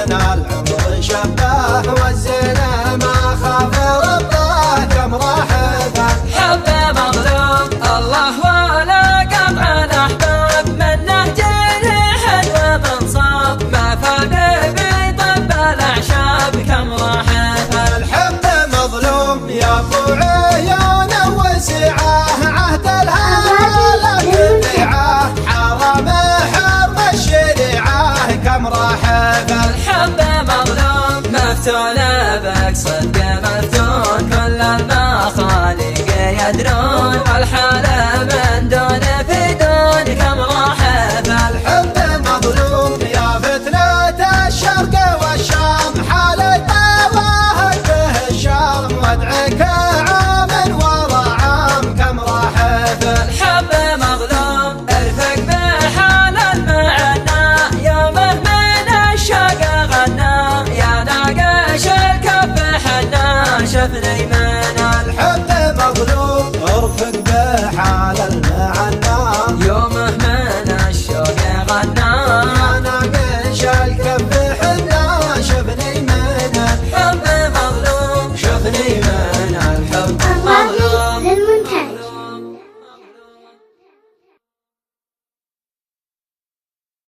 من العمر شبه والزنا ما خاف ربه كم راح حب مظلوم الله ولا قطع الأحباب منه جريح ومنصاب ما فاد بطب الأعشاب كم راح الحب مظلوم يا ابو عيونه وسعه عهد الهلاك بيعه حرم حرم الشريعه كم راح الحب مظلوم مفتون بك صدق مفتون كل المخالق يدرون الحالة من دون في دون كم راح الحب مظلوم يا فتنة الشرق والشام حالته وهده الشام وادعك عام ورا عام كم راح الحب مظلوم ارفق بحال المعنى يومه من الشاق غنى يا ناقش الكف حنا شفني